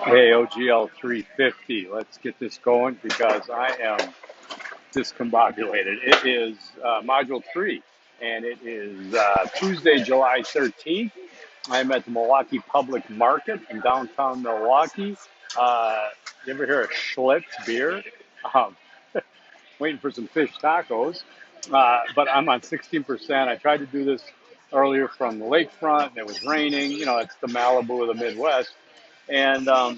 Hey, OGL 350. Let's get this going because I am discombobulated. It is Module 3, and it is Tuesday, July 13th. I'm at the Milwaukee Public Market in downtown Milwaukee. You ever hear of Schlitz beer? Um, Waiting for some fish tacos, but I'm on 16%. I tried to do this earlier from the lakefront, and it was raining. You know, it's the Malibu of the Midwest. And I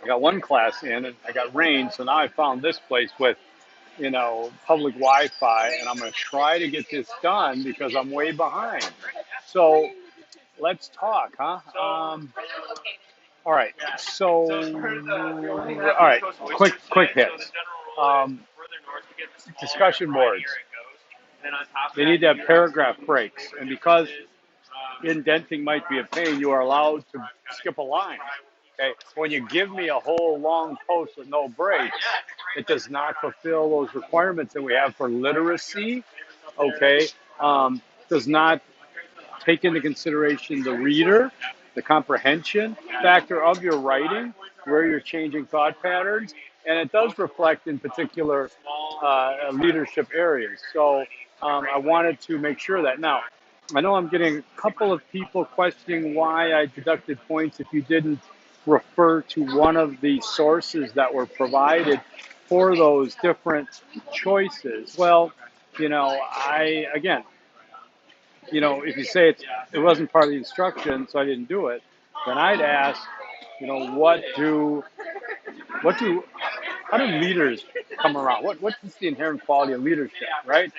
got one class in and I got rain. So now I found this place with, public Wi-Fi, and I'm going to try to get this done because I'm way behind. So let's talk, huh? All right. So, all right. Quick hits. Um, Discussion boards. They need to have paragraph breaks, and because indenting might be a pain, you are allowed to skip a line. Okay, when you give me a whole long post with no breaks, it does not fulfill those requirements that we have for literacy. Okay, does not take into consideration the reader, the comprehension factor of your writing, where you're changing thought patterns, and it does reflect in particular leadership areas. So I wanted to make sure that now. I know I'm getting a couple of people questioning why I deducted points if you didn't refer to one of the sources that were provided for those different choices. Well, again, if you say it wasn't part of the instruction, so I didn't do it, then I'd ask, what do, how do leaders come around? What's the inherent quality of leadership, right?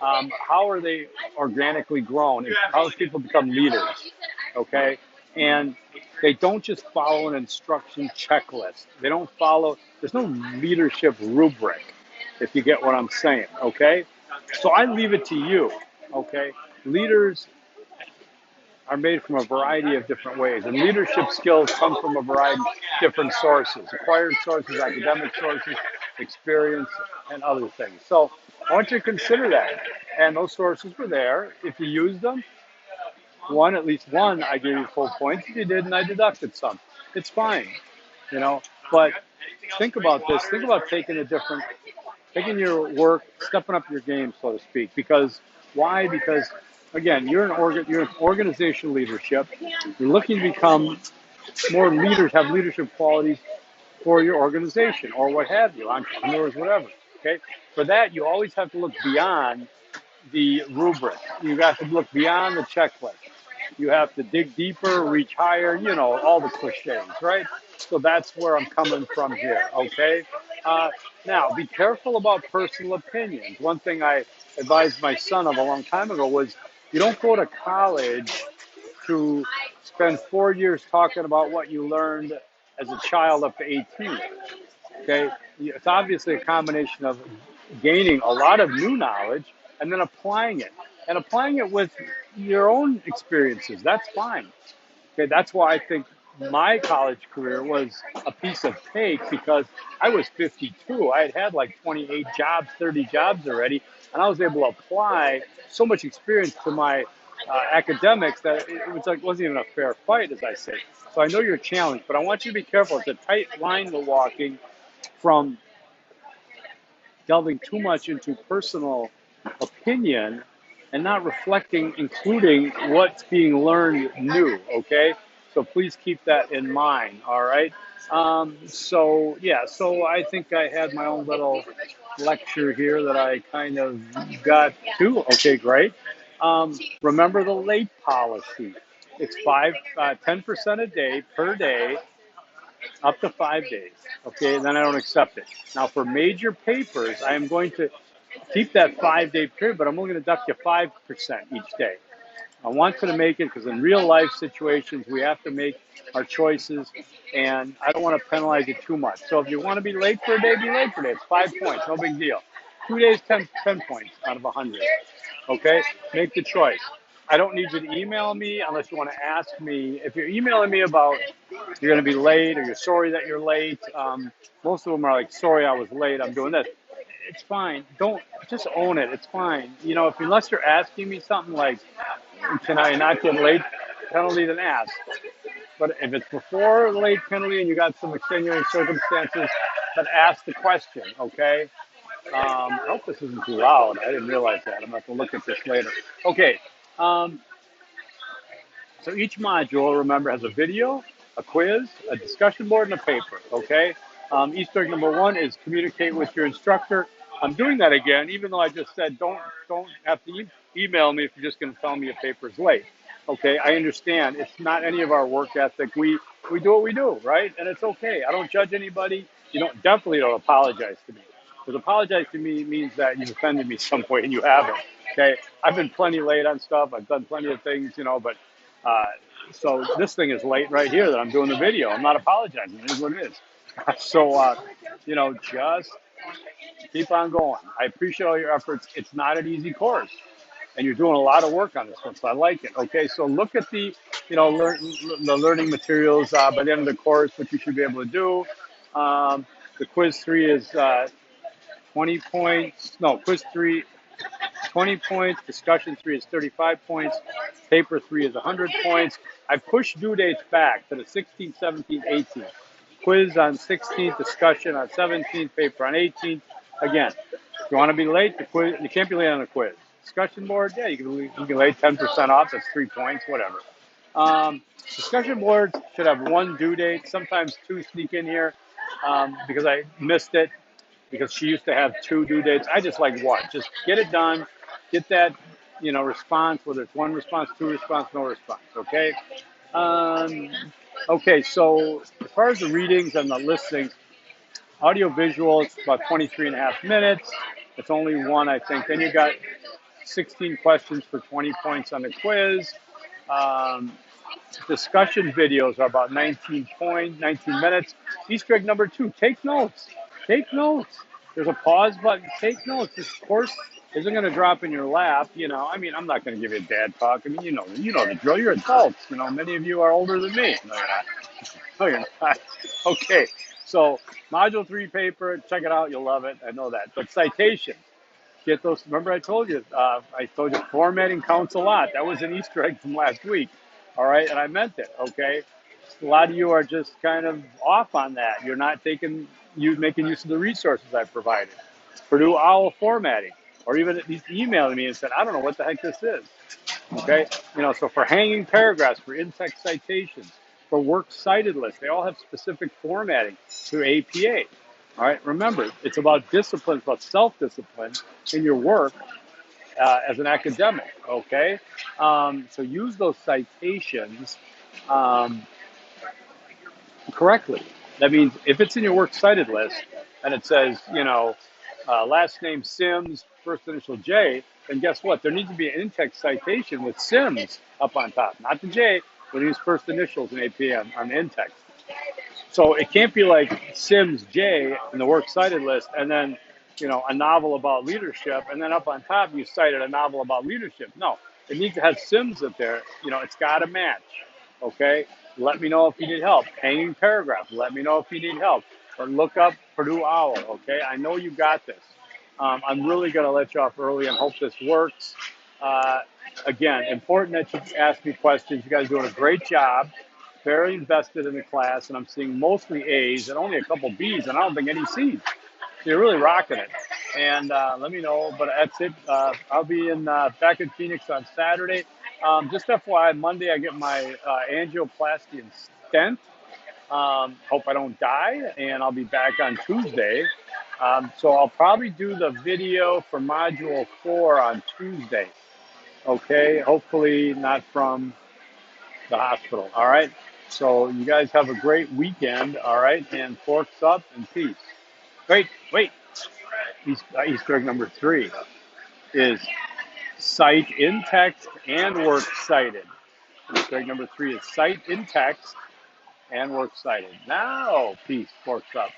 How are they organically grown? How do people become leaders? Okay, and they don't just follow an instruction checklist. They don't follow. There's no leadership rubric, if you get what I'm saying. Okay, so I leave it to you. Okay, leaders are made from a variety of different ways, and leadership skills come from a variety of different sources: acquired sources, academic sources, experience, and other things. So I want you to consider that. And those sources were there. If you used them, at least one, I gave you full points. If you didn't, I deducted some. It's fine, you know. But think about this. Think about taking your work, stepping up your game, so to speak. Because why? Because again, you're in organizational leadership. You're looking to become more leaders, have leadership qualities for your organization or what have you, entrepreneurs, whatever. Okay. For that, you always have to look beyond the rubric. You have to look beyond the checklist. You have to dig deeper, reach higher, all the cliches, right? So that's where I'm coming from here, okay? Now, be careful about personal opinions. One thing I advised my son of a long time ago was you don't go to college to spend 4 years talking about what you learned as a child up to 18, okay? It's obviously a combination of gaining a lot of new knowledge and then applying it. And applying it with your own experiences. That's fine. Okay, that's why I think my college career was a piece of cake because I was 52. I had like 28 jobs, 30 jobs already, and I was able to apply so much experience to my academics that it was like wasn't even a fair fight, as I say. So I know you're challenged, but I want you to be careful. It's a tight line we're walking from delving too much into personal opinion and not reflecting, including what's being learned new, okay? So please keep that in mind, all right? So I think I had my own little lecture here that I kind of got to. Okay, great. Remember the late policy. It's 10% a day per day, up to 5 days. Okay, then I don't accept it. Now for major papers, I am going to keep that 5 day period, but I'm only going to deduct you 5% each day. I want you to make it because in real life situations, we have to make our choices, and I don't want to penalize you too much. So if you want to be late for a day, be late for a day. It's 5 points, no big deal. 2 days, 10 points out of 100. Okay, make the choice. I don't need you to email me unless you want to ask me. If you're emailing me about you're going to be late or you're sorry that you're late, most of them are like, sorry I was late, I'm doing this. It's fine. Don't just own it. It's fine. Unless you're asking me something like, can I not get late penalty, then ask. But if it's before the late penalty and you got some extenuating circumstances, then ask the question, okay? I hope this isn't too loud. I didn't realize that. I'm going to have to look at this later. Okay. Um, so each module, remember, has a video, a quiz, a discussion board, and a paper. Okay. Easter egg number one is communicate with your instructor. I'm doing that again, even though I just said don't have to email me if you're just going to tell me a paper's late. Okay, I understand. It's not any of our work ethic. We do what we do, right? And it's okay. I don't judge anybody. You definitely don't apologize to me. Because apologize to me means that you've offended me some way and you haven't. Okay, I've been plenty late on stuff. I've done plenty of things, but uh, so this thing is late right here that I'm doing the video. I'm not apologizing. It is what it is. So, just keep on going. I appreciate all your efforts. It's not an easy course, and you're doing a lot of work on this one, so I like it. Okay, so look at the, the learning materials by the end of the course, what you should be able to do. The quiz 3 is 20 points. No, quiz 3 20 points. Discussion 3 is 35 points. Paper 3 is 100 points. I pushed due dates back to the 16th, 17th, 18th. Quiz on 16th, discussion on 17th, paper on 18th. Again, if you want to be late, the quiz, you can't be late on the quiz. Discussion board, yeah, you can lay 10% off. That's 3 points, whatever. Discussion boards should have one due date. Sometimes two sneak in here because I missed it because she used to have two due dates. I just like one. Just get it done. Get that, response, whether it's one response, two response, no response, okay? Okay, so as far as the readings and the listening, audio visual, it's about 23 and a half minutes. It's only one, I think. Then you got 16 questions for 20 points on the quiz. Discussion videos are about 19 minutes. Easter egg number 2, take notes. Take notes. There's a pause button. Take notes. This course isn't going to drop in your lap. I'm not going to give you a dad talk. You know the drill. You're adults. Many of you are older than me. No, you're not. No, you're not. Okay. So module 3 paper, check it out. You'll love it. I know that. But citations. Get those. Remember I told you formatting counts a lot. That was an Easter egg from last week. All right. And I meant it. Okay. A lot of you are just kind of off on that. You're not making use of the resources I provided. Purdue OWL formatting, or even at least emailing me and said, I don't know what the heck this is. Okay. So for hanging paragraphs, for in-text citations, for works cited lists, they all have specific formatting through APA. All right. Remember, it's about discipline, it's about self-discipline in your work as an academic. Okay. So use those citations correctly. That means if it's in your works cited list and it says, last name Sims, first initial J, then guess what? There needs to be an in-text citation with Sims up on top, not the J, but use first initials in APM on the in-text. So it can't be like Sims J in the works cited list and then, a novel about leadership, and then up on top you cited a novel about leadership. No, it needs to have Sims up there. It's got to match. Okay? Let me know if you need help. Hanging paragraph. Let me know if you need help. But look up Purdue OWL. Okay? I know you got this. I'm really going to let you off early and hope this works. Again, important that you ask me questions. You guys are doing a great job. Very invested in the class, and I'm seeing mostly A's and only a couple B's, and I don't think any C's. So you're really rocking it. And let me know. But that's it. I'll be back in Phoenix on Saturday. Just FYI, Monday I get my angioplasty and stent. Hope I don't die. And I'll be back on Tuesday. So I'll probably do the video for Module 4 on Tuesday. Okay? Hopefully not from the hospital. All right? So you guys have a great weekend. All right? And forks up and peace. Wait. Easter egg number 3 is cite in text and works cited. Easter egg number 3 is cite in text and works cited. Now, peace, forks up.